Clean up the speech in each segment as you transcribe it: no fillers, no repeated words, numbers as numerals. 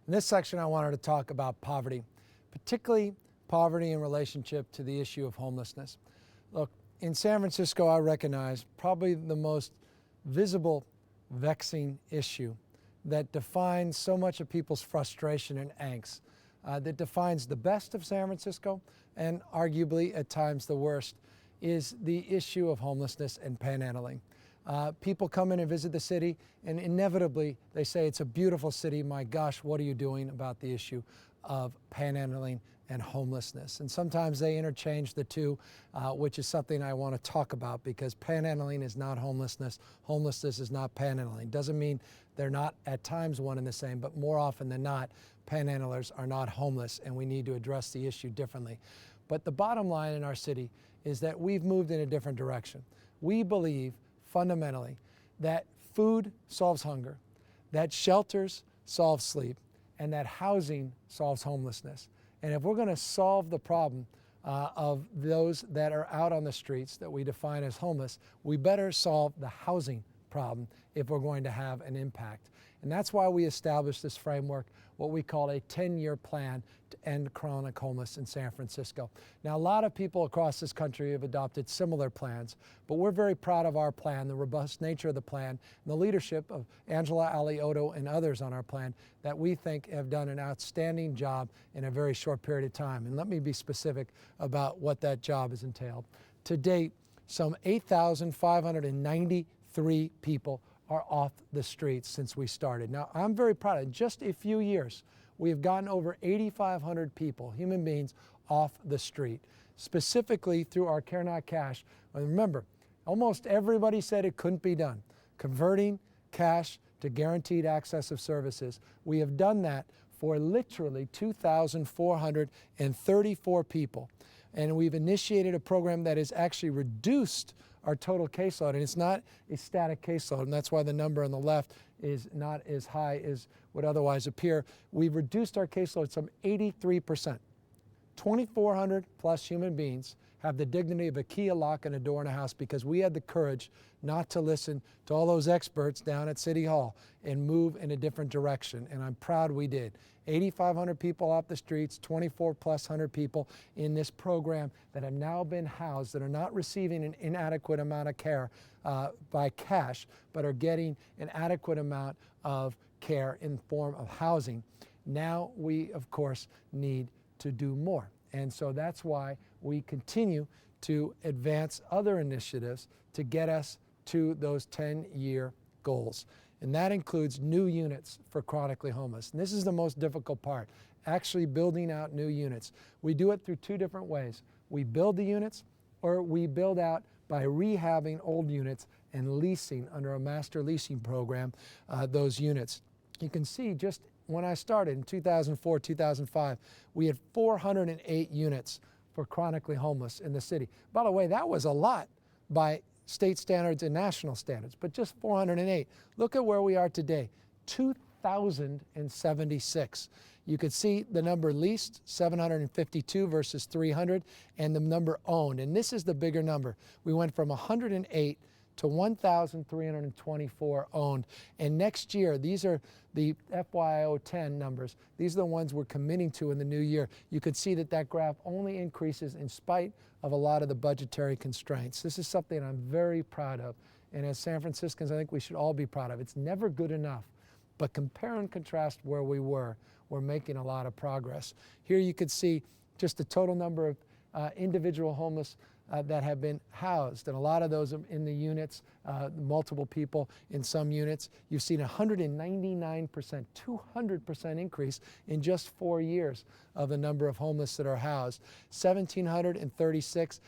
In this section, I wanted to talk about poverty, particularly poverty in relationship to the issue of homelessness. Look, in San Francisco, I recognize probably the most visible, vexing issue that defines so much of people's frustration and angst, that defines the best of San Francisco and arguably at times the worst, is the issue of homelessness and panhandling. People come in and visit the city, and inevitably they say, it's a beautiful city, my gosh, what are you doing about the issue of panhandling and homelessness? And sometimes they interchange the two, which is something I want to talk about, because panhandling is not homelessness, homelessness is not panhandling. Doesn't mean they're not at times one and the same, but more often than not, panhandlers are not homeless, and we need to address the issue differently. But the bottom line in our city is that we've moved in a different direction. We believe fundamentally that food solves hunger, that shelters solve sleep, and that housing solves homelessness. And if we're going to solve the problem of those that are out on the streets that we define as homeless, we better solve the housing problem if we're going to have an impact. And that's why we established this framework, what we call a 10-year plan to end chronic homelessness in San Francisco. Now, a lot of people across this country have adopted similar plans, but we're very proud of our plan, the robust nature of the plan, and the leadership of Angela Alioto and others on our plan that we think have done an outstanding job in a very short period of time. And let me be specific about what that job has entailed. To date, some 8,593 people are off the streets since we started. Now, I'm very proud of it. In just a few years, we have gotten over 8,500 people, human beings, off the street, specifically through our Care Not Cash. And remember, almost everybody said it couldn't be done. Converting cash to guaranteed access of services. We have done that for literally 2,434 people. And we've initiated a program that has actually reduced our total caseload, and it's not a static caseload, and that's why the number on the left is not as high as would otherwise appear. We've reduced our caseload some 83%. 2,400 plus human beings have the dignity of a key, a lock, and a door in a house because we had the courage not to listen to all those experts down at City Hall and move in a different direction, and I'm proud we did. 8,500 people off the streets, 2,400+ people in this program that have now been housed, that are not receiving an inadequate amount of care by cash, but are getting an adequate amount of care in the form of housing. Now we, of course, need to do more. And so that's why we continue to advance other initiatives to get us to those 10-year goals. And that includes new units for chronically homeless. And this is the most difficult part, actually building out new units. We do it through two different ways. We build the units, or we build out by rehabbing old units and leasing under a master leasing program those units. You can see just when I started in 2004, 2005, we had 408 units for chronically homeless in the city. By the way, that was a lot by state standards and national standards, but just 408. Look at where we are today, 2,076. You could see the number leased, 752 versus 300, and the number owned. And this is the bigger number. We went from 108 to 1,324 owned. And next year, these are the FY10 numbers. These are the ones we're committing to in the new year. You could see that that graph only increases in spite of a lot of the budgetary constraints. This is something I'm very proud of. And as San Franciscans, I think we should all be proud of. It's never good enough. But compare and contrast where we were, we're making a lot of progress. Here you could see just the total number of individual homeless that have been housed, and a lot of those in the units, multiple people in some units. You've seen 199%, 200% increase in just 4 years of the number of homeless that are housed. 1,736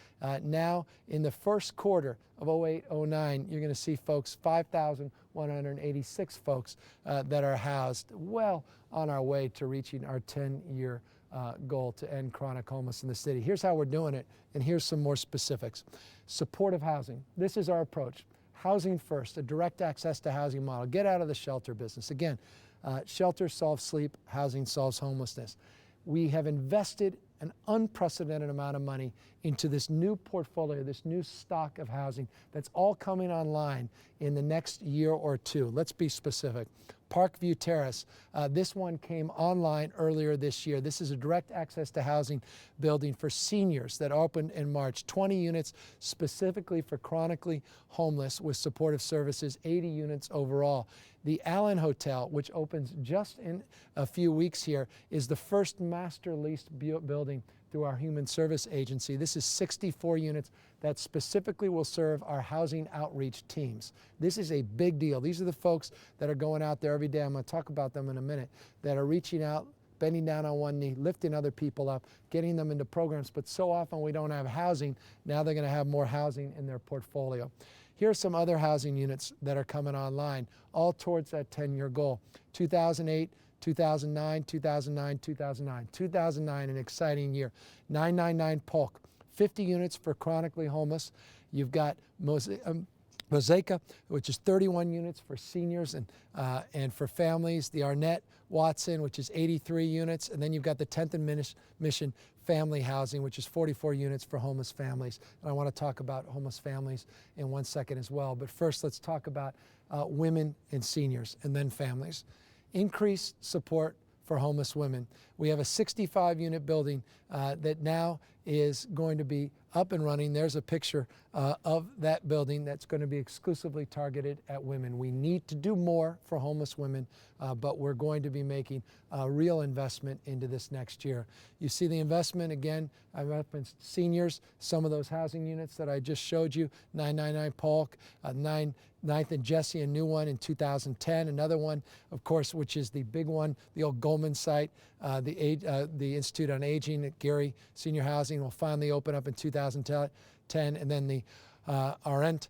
now in the first quarter of 08-09, you're going to see folks, 5,186 folks that are housed, well on our way to reaching our 10-year goal to end chronic homelessness in the city. Here's how we're doing it, and here's some more specifics. Supportive housing. This is our approach. Housing first, a direct access to housing model. Get out of the shelter business. Again, shelter solves sleep, housing solves homelessness. We have invested an unprecedented amount of money into this new portfolio, this new stock of housing that's all coming online in the next year or two. Let's be specific. Parkview Terrace. This one came online earlier this year. This is a direct access to housing building for seniors that opened in March. 20 units specifically for chronically homeless with supportive services, 80 units overall. The Allen Hotel, which opens just in a few weeks here, is the first master leased building through our Human Service Agency. This is 64 units that specifically will serve our housing outreach teams. This is a big deal. These are the folks that are going out there every day. I'm going to talk about them in a minute, that are reaching out, bending down on one knee, lifting other people up, getting them into programs. But so often we don't have housing. Now they're going to have more housing in their portfolio. Here are some other housing units that are coming online, all towards that 10-year goal. 2008, 2009, 2009, 2009. 2009, an exciting year. 999 Polk, 50 units for chronically homeless. You've got Mosaica, which is 31 units for seniors and for families. The Arnett Watson, which is 83 units. And then you've got the 10th and Mission Family Housing, which is 44 units for homeless families. And I want to talk about homeless families in 1 second as well. But first, let's talk about women and seniors and then families. Increased support for homeless women. We have a 65-unit building that now is going to be up and running. There's a picture of that building that's going to be exclusively targeted at women. We need to do more for homeless women, but we're going to be making a real investment into this next year. You see the investment again. I referenced seniors, some of those housing units that I just showed you, 999 Polk, 9th and Jesse, a new one in 2010. Another one, of course, which is the big one, the old Goldman site, the Institute on Aging at Gary Senior Housing will finally open up in 2010, and then the Arendt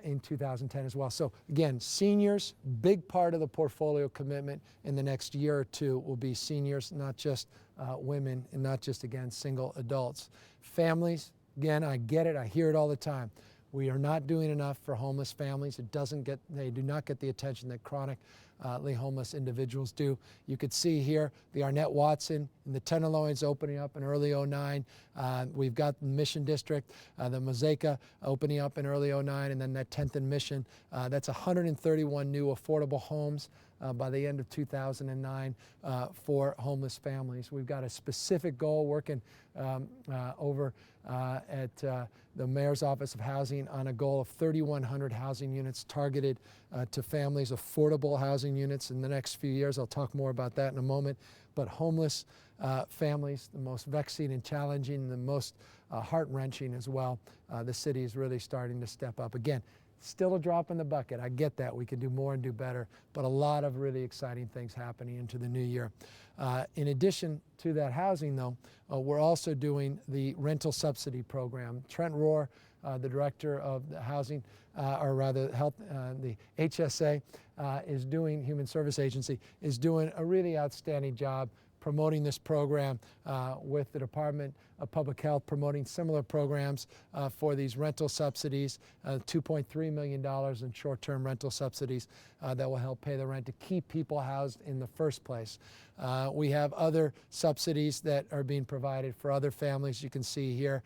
in 2010 as well. So again, seniors, big part of the portfolio commitment in the next year or two will be seniors, not just women, and not just, again, single adults. Families, again, I get it, I hear it all the time. We are not doing enough for homeless families. They do not get the attention that chronically homeless individuals do. You could see here the Arnett Watson and the Tenderloins opening up in early '09. We've got the Mission District, the Mosaica opening up in early '09, and then that 10th and Mission. That's 131 new affordable homes by the end of 2009 for homeless families. We've got a specific goal working over at the Mayor's Office of Housing on a goal of 3,100 housing units targeted to families, affordable housing units in the next few years. I'll talk more about that in a moment. But homeless families, the most vexing and challenging, the most heart-wrenching as well. The city is really starting to step up. Again, still a drop in the bucket. I get that. We can do more and do better, but a lot of really exciting things happening into the new year. In addition to that housing, though, we're also doing the rental subsidy program. Trent Rohr, the director of the housing, or rather health, the HSA, Human Service Agency, is doing a really outstanding job promoting this program with the Department of Public Health, promoting similar programs for these rental subsidies, $2.3 million in short-term rental subsidies that will help pay the rent to keep people housed in the first place. We have other subsidies that are being provided for other families. You can see here,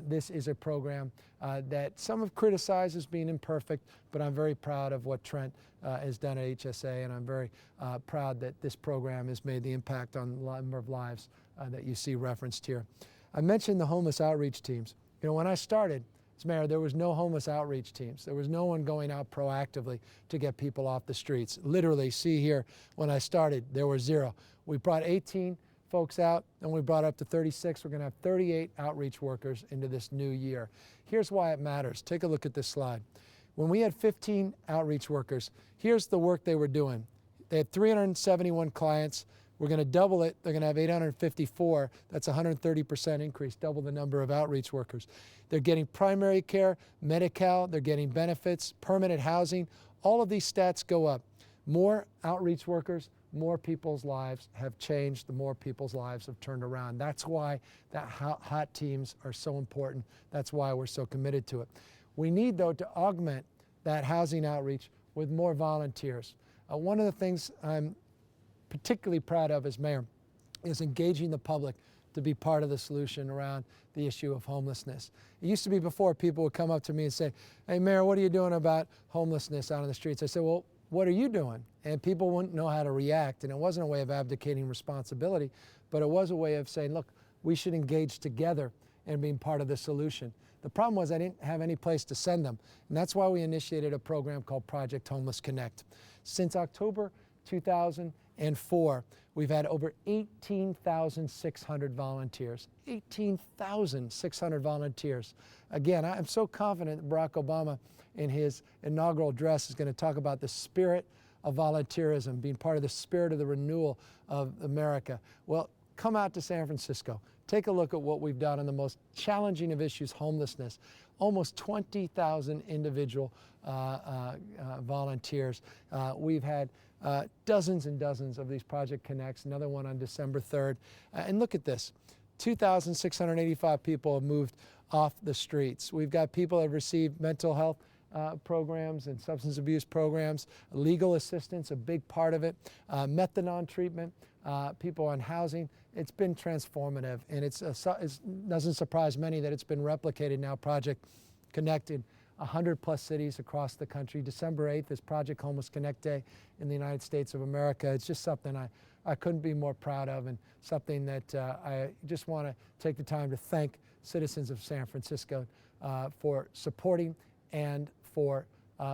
this is a program that some have criticized as being imperfect, but I'm very proud of what Trent has done at HSA, and I'm very proud that this program has made the impact on the number of lives that you see referenced here. I mentioned the homeless outreach teams. You know, when I started as mayor, there was no homeless outreach teams. There was no one going out proactively to get people off the streets. Literally, see here, when I started, there were 0. We brought 18 folks out, and we brought up to 36. We're going to have 38 outreach workers into this new year. Here's why it matters. Take a look at this slide. When we had 15 outreach workers, here's the work they were doing. They had 371 clients. We're going to double it. They're going to have 854. That's a 130% increase, double the number of outreach workers. They're getting primary care, Medi-Cal, they're getting benefits, permanent housing. All of these stats go up. More outreach workers, more people's lives have changed, the more people's lives have turned around. That's why that hot teams are so important. That's why we're so committed to it. We need, though, to augment that housing outreach with more volunteers. One of the things I'm particularly proud of as mayor is engaging the public to be part of the solution around the issue of homelessness. It used to be before people would come up to me and say, "Hey, Mayor, what are you doing about homelessness out on the streets?" I said, "Well, what are you doing? And people wouldn't know how to react. And it wasn't a way of abdicating responsibility, but it was a way of saying, look, we should engage together and being part of the solution. The problem was I didn't have any place to send them. And that's why we initiated a program called Project Homeless Connect. Since October 2004, we've had over 18,600 volunteers. 18,600 volunteers. Again, I'm so confident that Barack Obama in his inaugural address is going to talk about the spirit of volunteerism, being part of the spirit of the renewal of America. Well, come out to San Francisco. Take a look at what we've done on the most challenging of issues, homelessness. Almost 20,000 individual volunteers. We've had dozens and dozens of these Project Connects, another one on December 3rd. And look at this, 2,685 people have moved off the streets. We've got people that have received mental health programs and substance abuse programs, legal assistance, a big part of it, methadone treatment, people on housing. It's been transformative, and it doesn't surprise many that it's been replicated now, Project Connect, in 100+ cities across the country. December 8th is Project Homeless Connect Day in the United States of America. It's just something I couldn't be more proud of, and something that I just want to take the time to thank citizens of San Francisco for supporting and for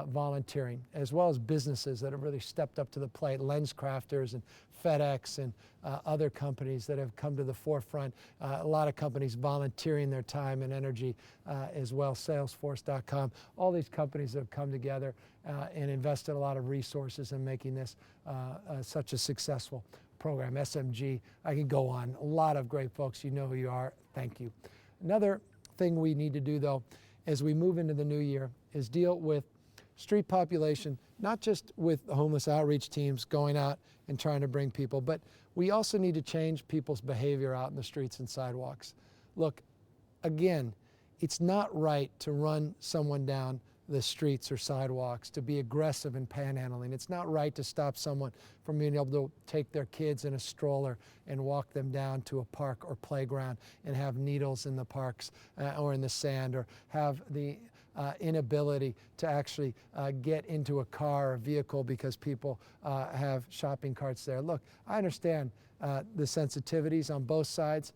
volunteering, as well as businesses that have really stepped up to the plate, lens crafters and FedEx and other companies that have come to the forefront. A lot of companies volunteering their time and energy as well, Salesforce.com, all these companies that have come together and invested a lot of resources in making this such a successful program. SMG, I can go on. A lot of great folks, you know who you are. Thank you. Another thing we need to do, though, as we move into the new year, is deal with street population, not just with the homeless outreach teams going out and trying to bring people, but we also need to change people's behavior out in the streets and sidewalks. Look, again, it's not right to run someone down the streets or sidewalks, to be aggressive in panhandling. It's not right to stop someone from being able to take their kids in a stroller and walk them down to a park or playground and have needles in the parks or in the sand, or have the inability to actually get into a car or vehicle because people have shopping carts there. Look, I understand the sensitivities on both sides,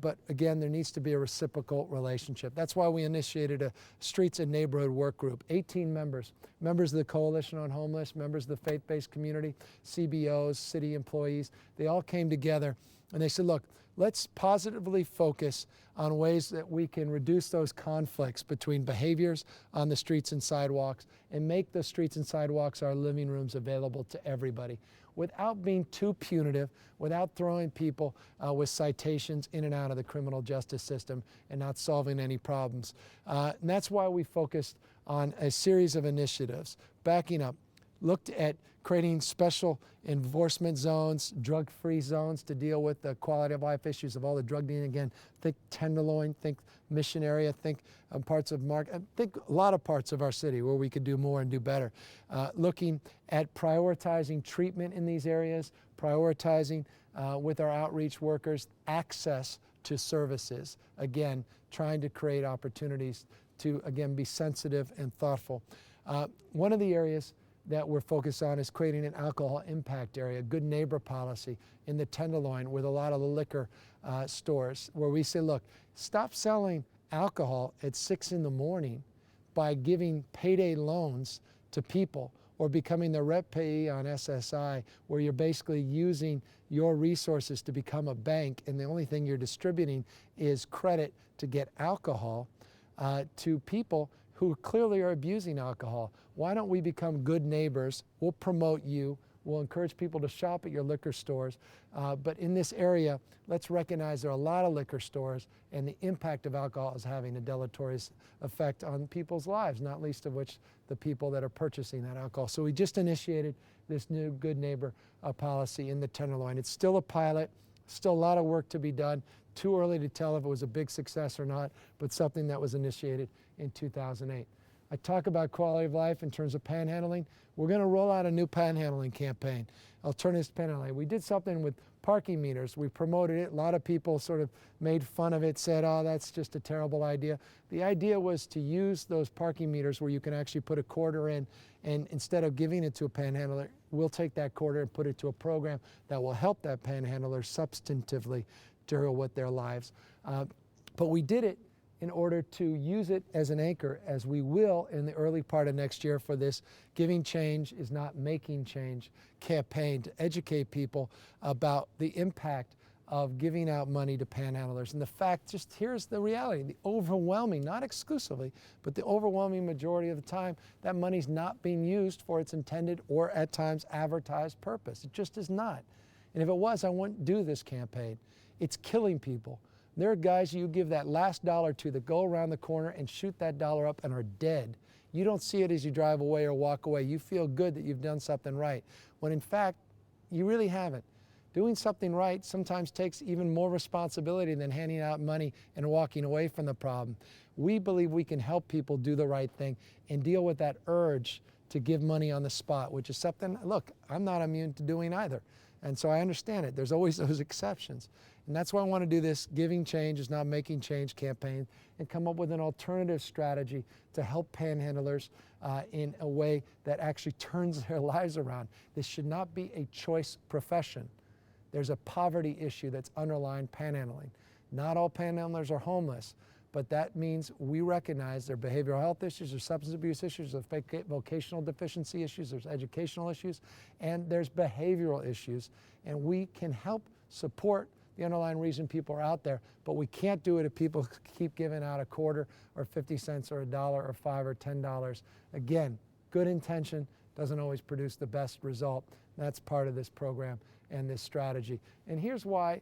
but again, there needs to be a reciprocal relationship. That's why we initiated a Streets and Neighborhood Work Group, 18 members of the Coalition on Homeless, members of the faith-based community, CBOs, city employees. They all came together and they said, look, let's positively focus on ways that we can reduce those conflicts between behaviors on the streets and sidewalks and make the streets and sidewalks, our living rooms, available to everybody without being too punitive, without throwing people with citations in and out of the criminal justice system and not solving any problems. And that's why we focused on a series of initiatives. Backing up, looked at creating special enforcement zones, drug-free zones to deal with the quality of life issues of all the drug dealing. Again, think Tenderloin, think Mission area, think parts of think a lot of parts of our city where we could do more and do better. Looking at prioritizing treatment in these areas, prioritizing with our outreach workers access to services. Again, trying to create opportunities to, again, be sensitive and thoughtful. One of the areas that we're focused on is creating an alcohol impact area, good neighbor policy in the Tenderloin with a lot of the liquor stores, where we say, look, stop selling alcohol at 6 in the morning by giving payday loans to people, or becoming the rep payee on SSI, where you're basically using your resources to become a bank, and the only thing you're distributing is credit to get alcohol to people who clearly are abusing alcohol. Why don't we become good neighbors? We'll promote you. We'll encourage people to shop at your liquor stores. But in this area, let's recognize there are a lot of liquor stores, and the impact of alcohol is having a deleterious effect on people's lives, not least of which the people that are purchasing that alcohol. So we just initiated this new good neighbor policy in the Tenderloin. It's still a pilot, still a lot of work to be done. Too early to tell if it was a big success or not, but something that was initiated in 2008. I talk about quality of life in terms of panhandling. We're going to roll out a new panhandling campaign, alternatives to panhandling. We did something with parking meters. We promoted it. A lot of people sort of made fun of it, said, oh, that's just a terrible idea. The idea was to use those parking meters where you can actually put a quarter in, and instead of giving it to a panhandler, we'll take that quarter and put it to a program that will help that panhandler substantively deal with their lives. But we did it in order to use it as an anchor, as we will in the early part of next year for this Giving Change is Not Making Change campaign to educate people about the impact of giving out money to panhandlers. And the fact, just here's the reality, the overwhelming, not exclusively, but the overwhelming majority of the time, that money's not being used for its intended or at times advertised purpose. It just is not. And if it was, I wouldn't do this campaign. It's killing people. There are guys you give that last dollar to that go around the corner and shoot that dollar up and are dead. You don't see it as you drive away or walk away. You feel good that you've done something right, when in fact, you really haven't. Doing something right sometimes takes even more responsibility than handing out money and walking away from the problem. We believe we can help people do the right thing and deal with that urge to give money on the spot, which is something, look, I'm not immune to doing either. And so I understand it. There's always those exceptions. And that's why I want to do this Giving Change is Not Making Change campaign and come up with an alternative strategy to help panhandlers in a way that actually turns their lives around. This should not be a choice profession. There's a poverty issue that's underlying panhandling. Not all panhandlers are homeless, but that means we recognize there are behavioral health issues, there's substance abuse issues, there's vocational deficiency issues, there's educational issues, and there's behavioral issues. And we can help support the underlying reason people are out there, but we can't do it if people keep giving out a quarter or 50 cents or $1 or $5 or $10. Again, good intention doesn't always produce the best result. That's part of this program and this strategy. And here's why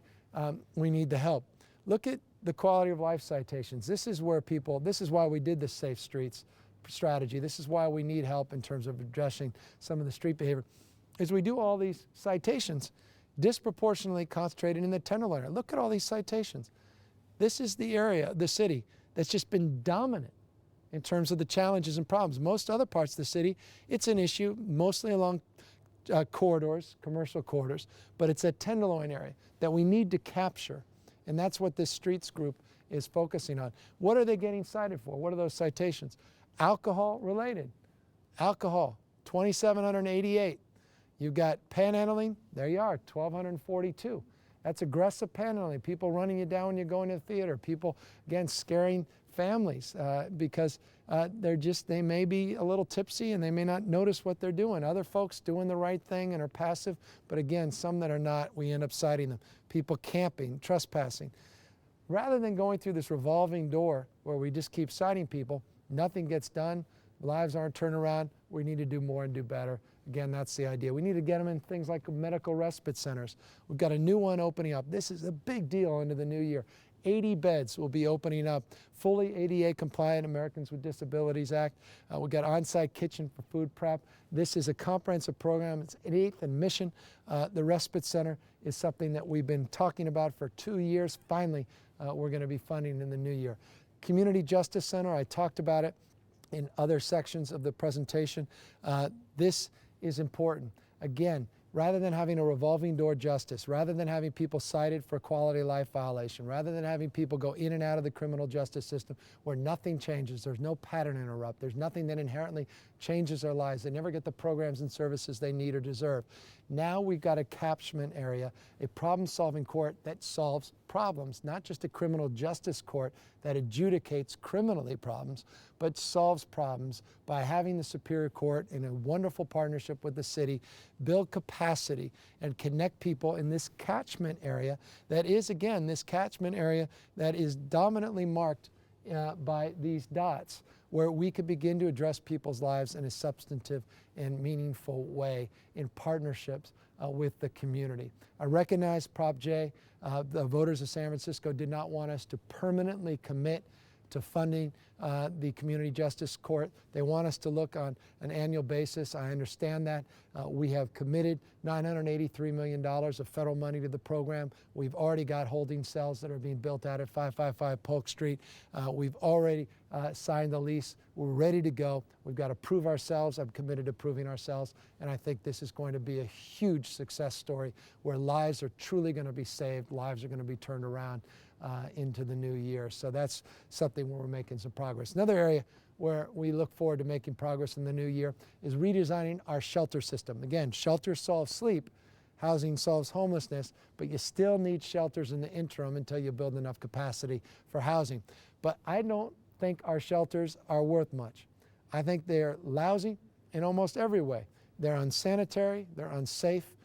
we need the help. Look at the quality of life citations. This is where people, this is why we did the Safe Streets strategy. This is why we need help in terms of addressing some of the street behavior. Is we do all these citations disproportionately concentrated in the Tenderloin area. Look at all these citations. This is the area, the city, that's just been dominant in terms of the challenges and problems. Most other parts of the city, it's an issue mostly along corridors, commercial corridors, but it's a Tenderloin area that we need to capture. And that's what this streets group is focusing on. What are they getting cited for? What are those citations? Alcohol related. Alcohol, 2,788. You've got panhandling, there you are, 1,242. That's aggressive panhandling, people running you down when you're going to the theater, people, again, scaring families because they may be a little tipsy and they may not notice what they're doing. Other folks doing the right thing and are passive, but again, some that are not, we end up citing them. People camping, trespassing. Rather than going through this revolving door where we just keep citing people, nothing gets done, lives aren't turned around, we need to do more and do better. Again, that's the idea. We need to get them in things like medical respite centers. We've got a new one opening up. This is a big deal into the new year. 80 beds will be opening up, fully ADA compliant, Americans with Disabilities Act. We've got on-site kitchen for food prep. This is a comprehensive program. It's 8th in mission. The respite center is something that we've been talking about for 2 years. Finally, we're going to be funding in the new year. Community Justice Center, I talked about it in other sections of the presentation. This is important. Again, rather than having a revolving door justice, rather than having people cited for quality of life violation, rather than having people go in and out of the criminal justice system where nothing changes, there's no pattern interrupt, there's nothing that inherently changes their lives, they never get the programs and services they need or deserve. Now we've got a catchment area, a problem-solving court that solves problems, not just a criminal justice court that adjudicates criminally problems, but solves problems by having the Superior Court in a wonderful partnership with the city build capacity and connect people in this catchment area that is, again, this catchment area that is dominantly marked by these dots, where we could begin to address people's lives in a substantive and meaningful way in partnerships with the community. I recognize Prop J, the voters of San Francisco did not want us to permanently commit to funding the Community Justice Court. They want us to look on an annual basis. I understand that. We have committed $983 million of federal money to the program. We've already got holding cells that are being built out at 555 Polk Street. We've already signed the lease. We're ready to go. We've got to prove ourselves. I'm committed to proving ourselves. And I think this is going to be a huge success story where lives are truly going to be saved, lives are going to be turned around into the new year. So that's something where we're making some progress. Another area where we look forward to making progress in the new year is redesigning our shelter system. Again, shelter solves sleep, housing solves homelessness, but you still need shelters in the interim until you build enough capacity for housing. But I don't think our shelters are worth much. I think they're lousy in almost every way. They're unsanitary, they're unsafe,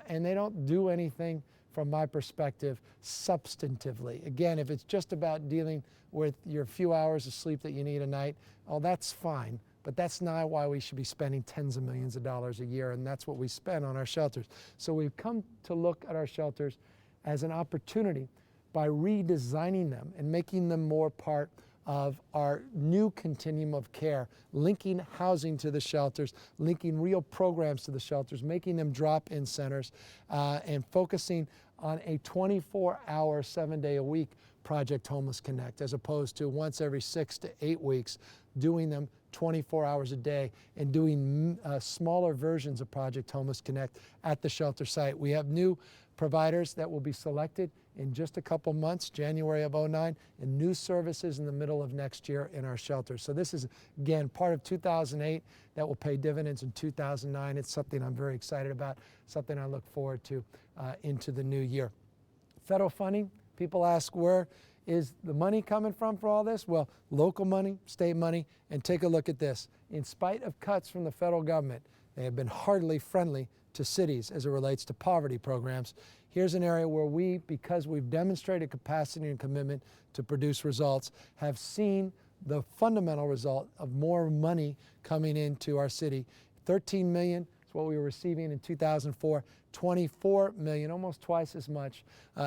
and they don't do anything from my perspective substantively. Again, if it's just about dealing with your few hours of sleep that you need a night, oh, that's fine, but that's not why we should be spending tens of millions of dollars a year, and that's what we spend on our shelters. So we've come to look at our shelters as an opportunity by redesigning them and making them more part of our new continuum of care, linking housing to the shelters, linking real programs to the shelters, making them drop-in centers, and focusing on a 24-hour, 7-day-a-week Project Homeless Connect, as opposed to once every 6 to 8 weeks, doing them 24 hours a day and doing smaller versions of Project Homeless Connect at the shelter site. We have new providers that will be selected in just a couple months, January of '09, and new services in the middle of next year in our shelters. So this is, again, part of 2008 that will pay dividends in 2009. It's something I'm very excited about, something I look forward to into the new year. Federal funding, people ask, where is the money coming from for all this? Well, local money, state money, and take a look at this. In spite of cuts from the federal government, they have been hardly friendly to cities as it relates to poverty programs. Here's an area where we, because we've demonstrated capacity and commitment to produce results, have seen the fundamental result of more money coming into our city. 13 million is what we were receiving in 2004, 24 million, almost twice as much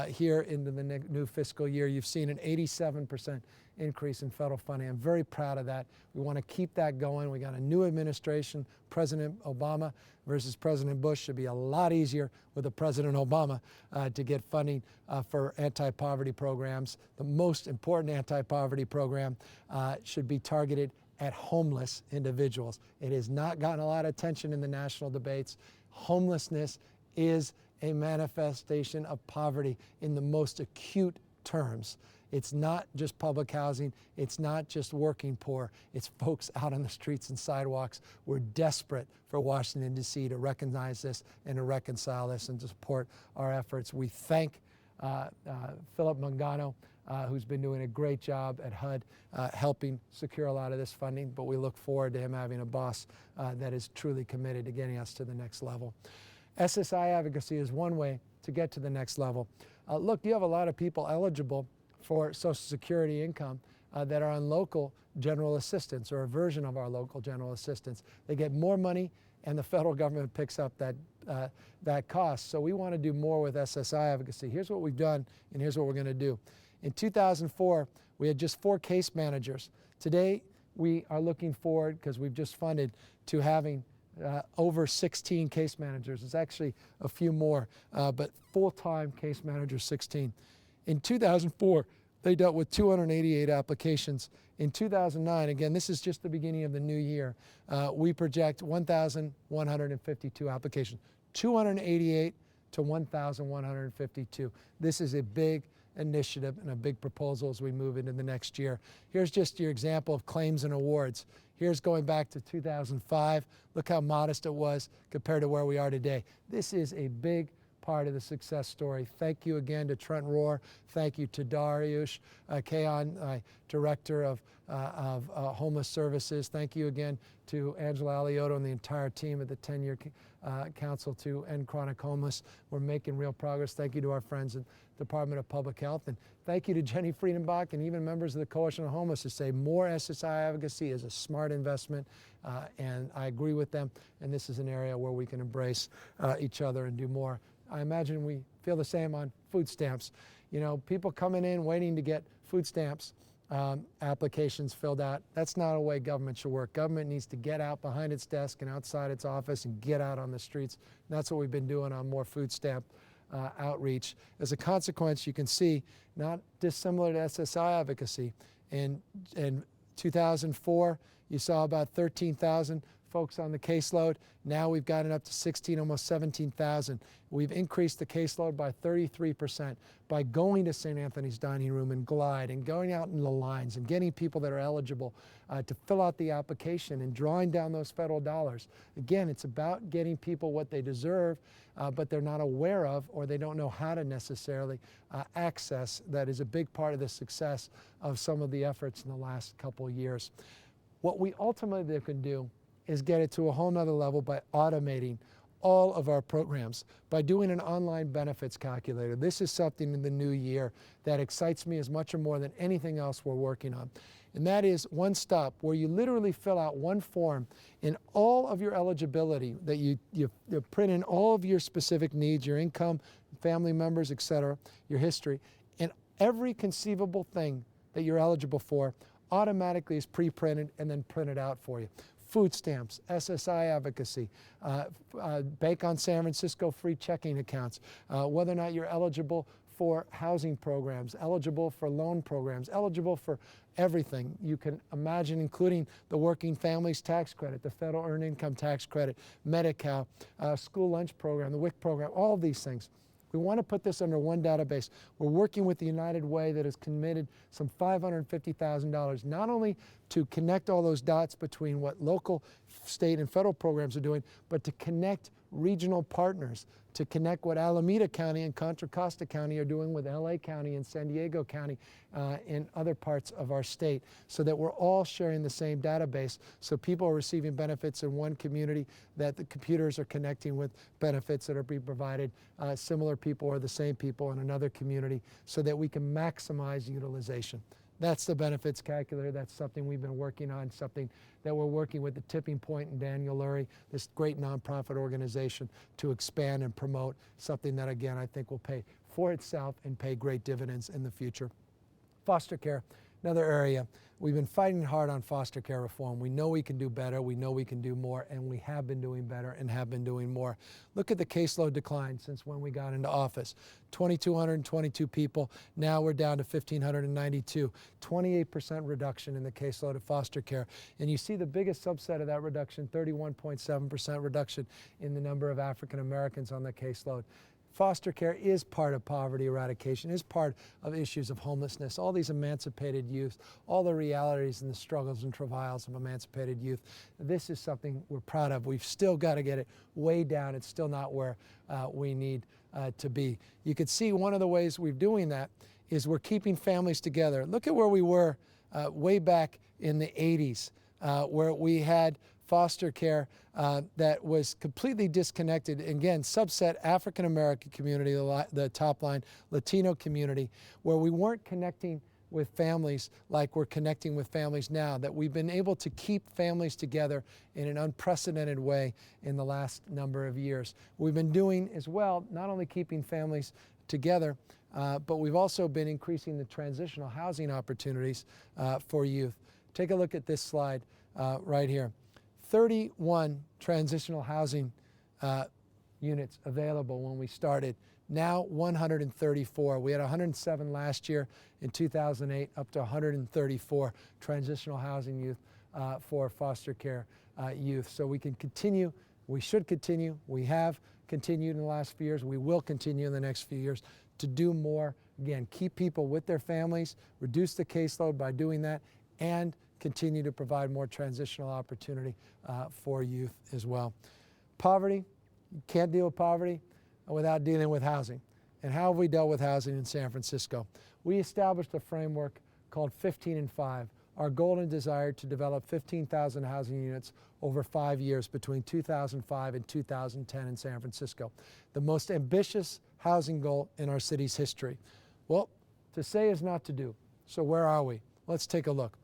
here into the new fiscal year. You've seen an 87% increase in federal funding. I'm very proud of that. We want to keep that going. We got a new administration, President Obama versus President Bush. Should be a lot easier with a President Obama to get funding for anti-poverty programs. The most important anti-poverty program should be targeted at homeless individuals. It has not gotten a lot of attention in the national debates. Homelessness is a manifestation of poverty in the most acute terms. It's not just public housing. It's not just working poor. It's folks out on the streets and sidewalks. We're desperate for Washington, D.C. to recognize this and to reconcile this and to support our efforts. We thank Philip Mangano, who's been doing a great job at HUD helping secure a lot of this funding, but we look forward to him having a boss that is truly committed to getting us to the next level. SSI advocacy is one way to get to the next level. Look, you have a lot of people eligible for Social Security income that are on local general assistance or a version of our local general assistance. They get more money and the federal government picks up that cost. So we want to do more with SSI advocacy. Here's what we've done and here's what we're going to do. In 2004, we had just 4 case managers. Today, we are looking forward, because we've just funded, to having over 16 case managers. It's actually a few more, but full-time case managers, 16. In 2004, they dealt with 288 applications. In 2009, again, this is just the beginning of the new year, we project 1,152 applications, 288 to 1,152. This is a big initiative and a big proposal as we move into the next year. Here's just your example of claims and awards. Here's going back to 2005. Look how modest it was compared to where we are today. This is a big part of the success story. Thank you again to Trent Rohr. Thank you to Dariush Kayan, Director of Homeless Services. Thank you again to Angela Aliotto and the entire team at the 10-Year Council to End Chronic Homeless. We're making real progress. Thank you to our friends at the Department of Public Health. And thank you to Jenny Friedenbach and even members of the Coalition of Homeless who say more SSI advocacy is a smart investment. And I agree with them. And this is an area where we can embrace each other and do more. I imagine we feel the same on food stamps. You know, people coming in waiting to get food stamps applications filled out. That's not a way government should work. Government needs to get out behind its desk and outside its office and get out on the streets. And that's what we've been doing on more food stamp outreach. As a consequence, you can see, not dissimilar to SSI advocacy. In 2004, you saw about 13,000 folks on the caseload. Now we've gotten up to 16, almost 17,000. We've increased the caseload by 33% by going to St. Anthony's Dining Room and Glide and going out in the lines and getting people that are eligible to fill out the application and drawing down those federal dollars. Again, it's about getting people what they deserve, but they're not aware of, or they don't know how to necessarily access. That is a big part of the success of some of the efforts in the last couple of years. What we ultimately can do is get it to a whole nother level by automating all of our programs, by doing an online benefits calculator. This is something in the new year that excites me as much or more than anything else we're working on. And that is One Stop, where you literally fill out one form in all of your eligibility, that you print in all of your specific needs, your income, family members, etc., your history, and every conceivable thing that you're eligible for automatically is pre-printed and then printed out for you. Food stamps, SSI advocacy, Bank on San Francisco free checking accounts, whether or not you're eligible for housing programs, eligible for loan programs, eligible for everything you can imagine, including the Working Families Tax Credit, the Federal Earned Income Tax Credit, Medi-Cal, school lunch program, the WIC program, all of these things. We want to put this under one database. We're working with the United Way that has committed some $550,000, not only to connect all those dots between what local, state, and federal programs are doing, but to connect regional partners, to connect what Alameda County and Contra Costa County are doing with LA County and San Diego County in other parts of our state, so that we're all sharing the same database, so people are receiving benefits in one community, that the computers are connecting with benefits that are being provided, similar people or the same people in another community, so that we can maximize utilization. That's the benefits calculator. That's something we've been working on, something that we're working with the Tipping Point and Daniel Lurie, this great nonprofit organization, to expand and promote, something that, again, I think will pay for itself and pay great dividends in the future. Foster care, another area. We've been fighting hard on foster care reform. We know we can do better, we know we can do more, and we have been doing better and have been doing more. Look at the caseload decline since when we got into office. 2,222 people, now we're down to 1,592. 28% reduction in the caseload of foster care. And you see the biggest subset of that reduction, 31.7% reduction in the number of African Americans on the caseload. Foster care is part of poverty eradication, is part of issues of homelessness, all these emancipated youth, all the realities and the struggles and travails of emancipated youth. This is something we're proud of. We've still got to get it way down. It's still not where we need to be. You can see one of the ways we're doing that is we're keeping families together. Look at where we were way back in the 80s, where we had foster care that was completely disconnected. Again, subset African American community, the top line, Latino community, where we weren't connecting with families like we're connecting with families now, that we've been able to keep families together in an unprecedented way in the last number of years. We've been doing as well, not only keeping families together, but we've also been increasing the transitional housing opportunities for youth. Take a look at this slide right here. 31 transitional housing units available when we started. Now 134. We had 107 last year in 2008, up to 134 transitional housing youth for foster care youth. So we can continue, we should continue, we have continued in the last few years, we will continue in the next few years to do more. Again, keep people with their families, reduce the caseload by doing that, and continue to provide more transitional opportunity for youth as well. Poverty, you can't deal with poverty without dealing with housing. And how have we dealt with housing in San Francisco? We established a framework called 15 and 5, our goal and desire to develop 15,000 housing units over 5 years between 2005 and 2010 in San Francisco. The most ambitious housing goal in our city's history. Well, to say is not to do. So where are we? Let's take a look.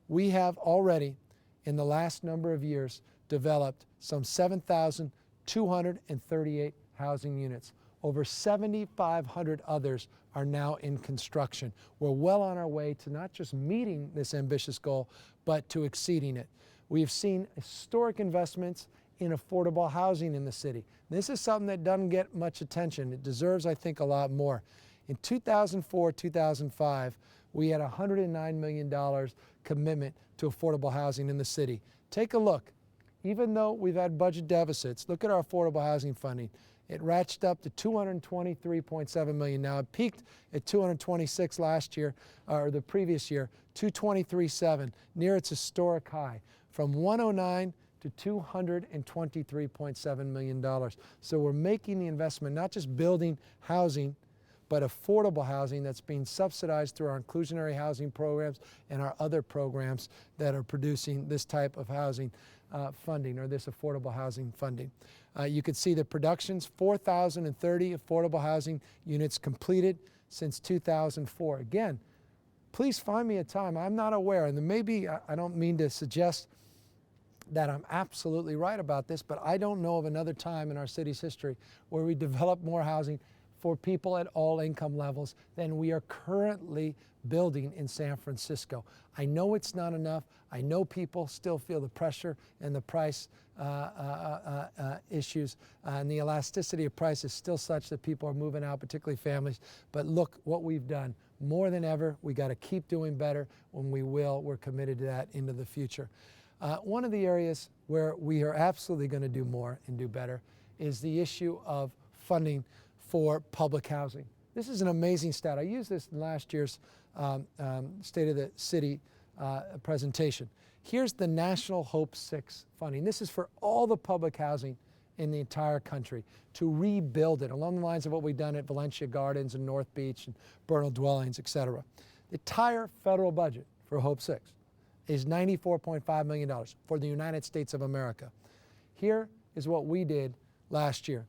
We have already, in the last number of years, developed some 7,238 housing units, Over 7,500 others are now in construction. We're well on our way to not just meeting this ambitious goal, but to exceeding it. We've seen historic investments in affordable housing in the city. This is something that doesn't get much attention. It deserves, I think, a lot more. In 2004, 2005, we had a $109 million commitment to affordable housing in the city. Take a look. Even though we've had budget deficits, look at our affordable housing funding. It ratcheted up to $223.7 million. Now it peaked at $226 last year, or the previous year, $223.7, near its historic high, from $109 to $223.7 million. So we're making the investment, not just building housing, but affordable housing that's being subsidized through our inclusionary housing programs and our other programs that are producing this type of housing funding, or this affordable housing funding. You can see the productions, 4,030 affordable housing units completed since 2004. Again, please find me a time. I'm not aware, and maybe I don't mean to suggest that I'm absolutely right about this, but I don't know of another time in our city's history where we developed more housing for people at all income levels than we are currently building in San Francisco. I know it's not enough. I know people still feel the pressure and the price issues, and the elasticity of price is still such that people are moving out, particularly families. But look what we've done. More than ever, we got to keep doing better. When we will, we're committed to that into the future. One of the areas where we are absolutely going to do more and do better is the issue of funding for public housing. This is an amazing stat. I used this in last year's State of the City presentation. Here's the National Hope 6 funding. This is for all the public housing in the entire country to rebuild it along the lines of what we've done at Valencia Gardens and North Beach and Bernal Dwellings, et cetera. The entire federal budget for Hope 6 is $94.5 million for the United States of America. Here is what we did last year.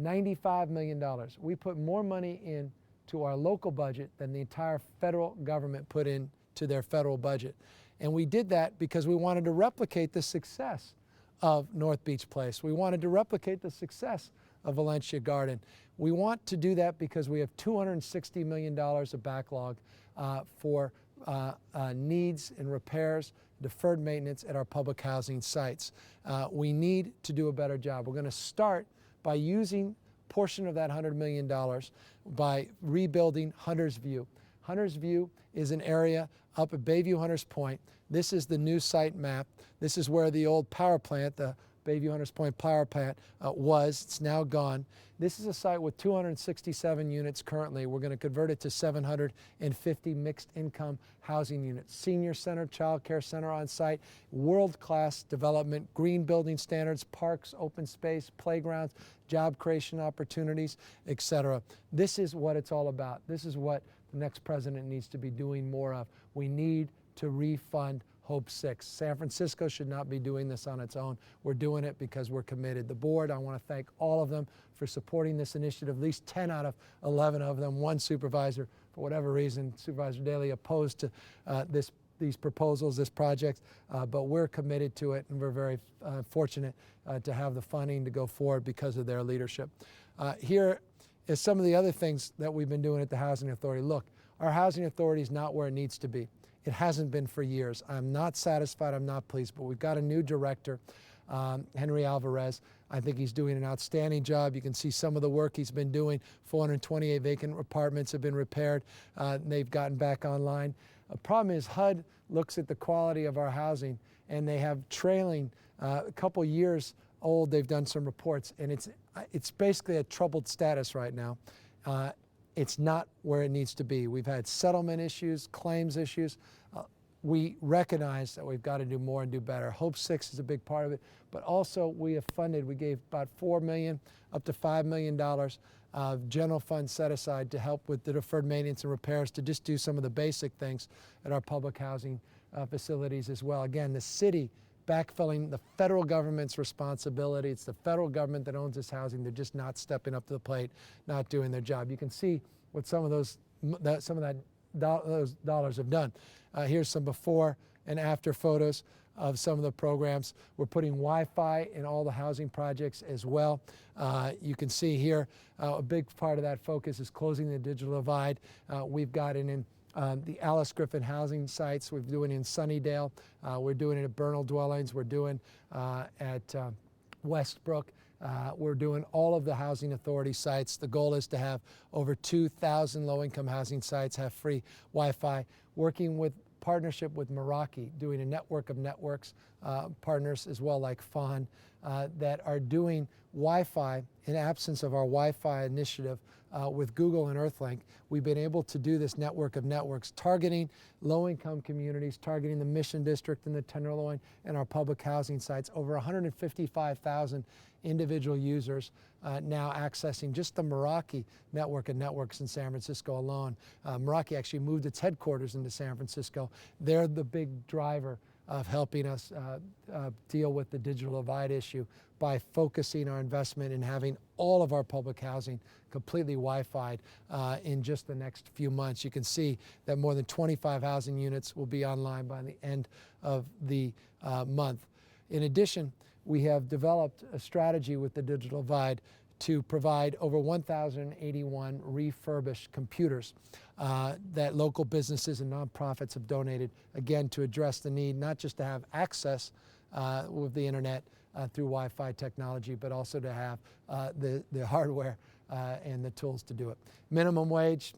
$95 million. We put more money into our local budget than the entire federal government put into their federal budget. And we did that because we wanted to replicate the success of North Beach Place. We wanted to replicate the success of Valencia Garden. We want to do that because we have $260 million of backlog for needs and repairs, deferred maintenance at our public housing sites. We need to do a better job. We're going to start by using a portion of that $100 million by rebuilding Hunter's View. Hunter's View is an area up at Bayview Hunters Point. This is the new site map. This is where the old power plant, the Bayview Hunters Point power plant, was. It's now gone. This is a site with 267 units currently. We're going to convert it to 750 mixed income housing units. Senior center, child care center on site, world-class development, green building standards, parks, open space, playgrounds, job creation opportunities, etc. This is what it's all about. This is what the next president needs to be doing more of. We need to refund Hope 6. San Francisco should not be doing this on its own. We're doing it because we're committed. The board, I want to thank all of them for supporting this initiative. At least 10 out of 11 of them. One supervisor, for whatever reason, Supervisor Daley, opposed to these proposals, this project, but we're committed to it, and we're very fortunate to have the funding to go forward because of their leadership. Here is some of the other things that we've been doing at the Housing Authority. Look, our Housing Authority is not where it needs to be. It hasn't been for years. I'm not satisfied, I'm not pleased, but we've got a new director, Henry Alvarez. I think he's doing an outstanding job. You can see some of the work he's been doing. 428 vacant apartments have been repaired. They've gotten back online. The problem is HUD looks at the quality of our housing, and they have trailing, a couple years old, they've done some reports, and it's basically a troubled status right now. It's not where it needs to be. We've had settlement issues, claims issues. We recognize that we've got to do more and do better. Hope 6 is a big part of it, but also we have funded, we gave about $4 million up to $5 million of general funds set aside to help with the deferred maintenance and repairs, to just do some of the basic things at our public housing facilities as well. Again, the city backfilling the federal government's responsibility. It's the federal government that owns this housing. They're just not stepping up to the plate, not doing their job. You can see what some of those dollars have done. Here's some before and after photos of some of the programs. We're putting Wi-Fi in all the housing projects as well. You can see here a big part of that focus is closing the digital divide. We've got it in the Alice Griffin housing sites. We're doing it in Sunnydale. We're doing it at Bernal Dwellings. We're doing at Westbrook. We're doing all of the housing authority sites. The goal is to have over 2,000 low-income housing sites have free Wi-Fi. Working with partnership with Meraki, doing a network of networks, partners as well like FON, that are doing Wi-Fi in absence of our Wi-Fi initiative with Google and Earthlink. We've been able to do this network of networks targeting low-income communities, targeting the Mission District and the Tenderloin and our public housing sites. Over 155,000 individual users now accessing just the Meraki network of networks in San Francisco alone. Meraki actually moved its headquarters into San Francisco. They're the big driver of helping us deal with the digital divide issue by focusing our investment in having all of our public housing completely Wi-Fi'd in just the next few months. You can see that more than 25 housing units will be online by the end of the month. In addition, we have developed a strategy with the digital divide to provide over 1,081 refurbished computers that local businesses and nonprofits have donated, again, to address the need not just to have access with the internet through Wi-Fi technology, but also to have the hardware and the tools to do it. Minimum wage,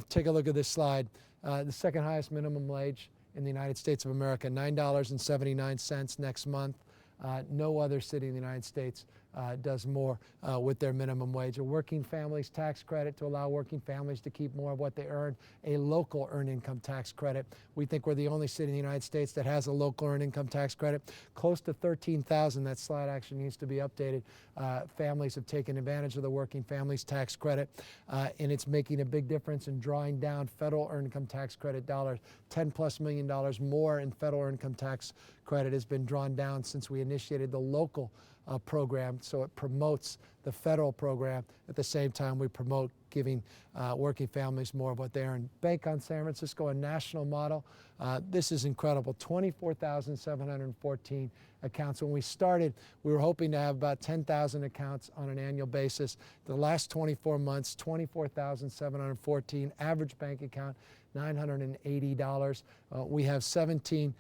take a look at this slide. The second highest minimum wage in the United States of America, $9.79 next month. No other city in the United States does more with their minimum wage. A working families tax credit to allow working families to keep more of what they earn. A local earned income tax credit. We think we're the only city in the United States that has a local earned income tax credit. Close to 13,000, that slide actually needs to be updated. Families have taken advantage of the working families tax credit, and it's making a big difference in drawing down federal earned income tax credit dollars. $10+ million more in federal earned income tax credit has been drawn down since we initiated the local program, so it promotes the federal program. At the same time, we promote giving working families more of what they earn. Bank on San Francisco, a national model. This is incredible, 24,714 accounts. When we started, we were hoping to have about 10,000 accounts on an annual basis. The last 24 months, 24,714, average bank account, $980. We have 17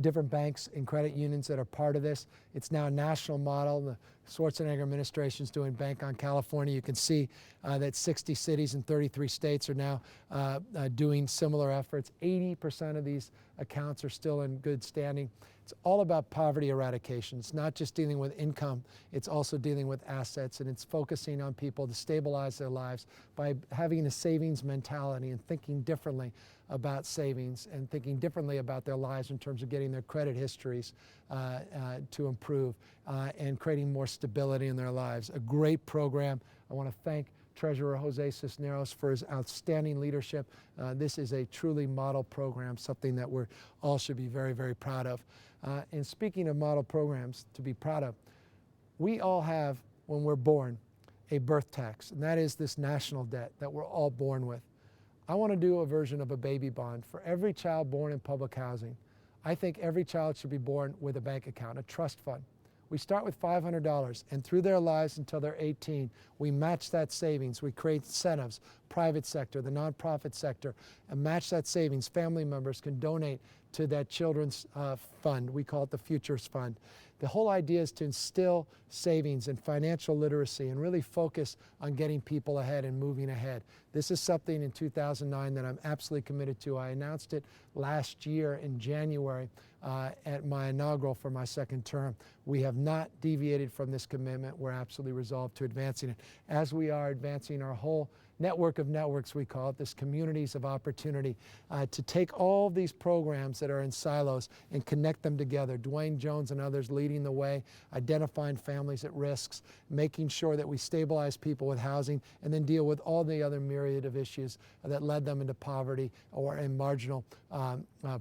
different banks and credit unions that are part of this. It's now a national model. The Schwarzenegger administration is doing Bank on California. You can see that 60 cities and 33 states are now doing similar efforts. 80% of these accounts are still in good standing. It's all about poverty eradication. It's not just dealing with income, it's also dealing with assets, and it's focusing on people to stabilize their lives by having a savings mentality and thinking differently about savings and thinking differently about their lives in terms of getting their credit histories to improve and creating more stability in their lives. A great program. I want to thank Treasurer Jose Cisneros for his outstanding leadership. This is a truly model program, something that we all should be very, very proud of. And speaking of model programs to be proud of, we all have, when we're born, a birth tax, and that is this national debt that we're all born with. I want to do a version of a baby bond for every child born in public housing. I think every child should be born with a bank account, a trust fund. We start with $500, and through their lives until they're 18, we match that savings. We create incentives, private sector, the nonprofit sector, and match that savings. Family members can donate to that children's fund. We call it the Futures Fund. The whole idea is to instill savings and financial literacy and really focus on getting people ahead and moving ahead. This is something in 2009 that I'm absolutely committed to. I announced it last year in January at my inaugural for my second term. We have not deviated from this commitment. We're absolutely resolved to advancing it, as we are advancing our whole network of networks, we call it, this communities of opportunity, to take all these programs that are in silos and connect them together. Dwayne Jones and others leading the way, identifying families at risks, making sure that we stabilize people with housing, and then deal with all the other myriad of issues that led them into poverty or in marginal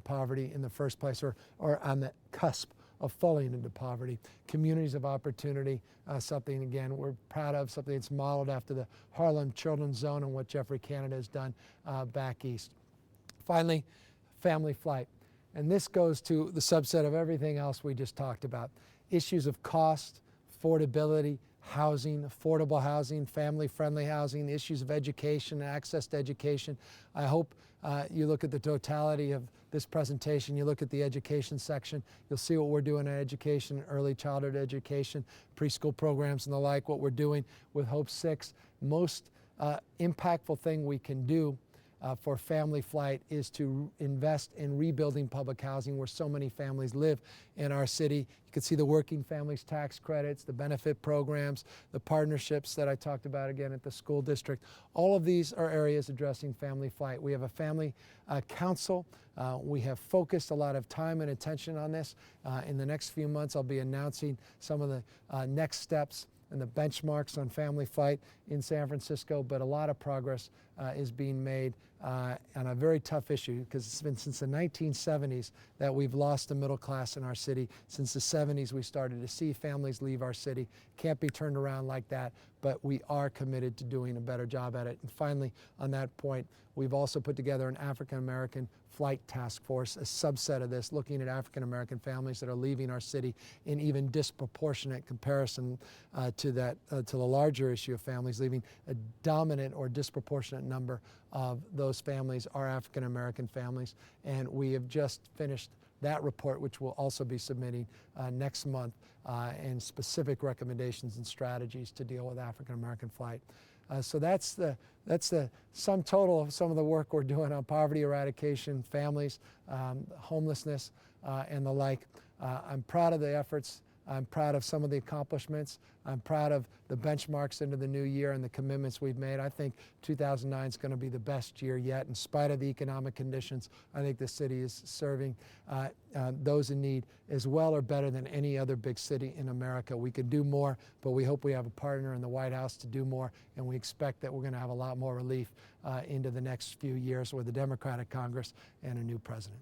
poverty in the first place, or on the cusp of falling into poverty. Communities of opportunity, something, again, we're proud of, something that's modeled after the Harlem Children's Zone and what Jeffrey Canada has done back east. Finally, family flight. And this goes to the subset of everything else we just talked about. Issues of cost, affordability, housing, affordable housing, family-friendly housing, issues of education, access to education. I hope you look at the totality of this presentation, you look at the education section, you'll see what we're doing in education, early childhood education, preschool programs and the like, what we're doing with Hope 6. Most impactful thing we can do for family flight is to invest in rebuilding public housing where so many families live in our city. You can see the working families tax credits, the benefit programs, the partnerships that I talked about again at the school district. All of these are areas addressing family flight. We have a family council. We have focused a lot of time and attention on this. In the next few months, I'll be announcing some of the next steps and the benchmarks on family flight in San Francisco, but a lot of progress is being made on a very tough issue because it's been since the 1970s that we've lost the middle class in our city. Since the 70s we started to see families leave our city. Can't be turned around like that, but we are committed to doing a better job at it. And finally, on that point, we've also put together an African American flight task force, a subset of this, looking at African American families that are leaving our city in even disproportionate comparison to the larger issue of families leaving. A dominant or disproportionate number of those families are African American families, and we have just finished that report, which we'll also be submitting next month, and specific recommendations and strategies to deal with African American flight. So that's the sum total of some of the work we're doing on poverty eradication, families, homelessness, and the like. I'm proud of the efforts. I'm proud of some of the accomplishments. I'm proud of the benchmarks into the new year and the commitments we've made. I think 2009 is going to be the best year yet. In spite of the economic conditions, I think the city is serving those in need as well or better than any other big city in America. We could do more, but we hope we have a partner in the White House to do more, and we expect that we're going to have a lot more relief into the next few years with a Democratic Congress and a new president.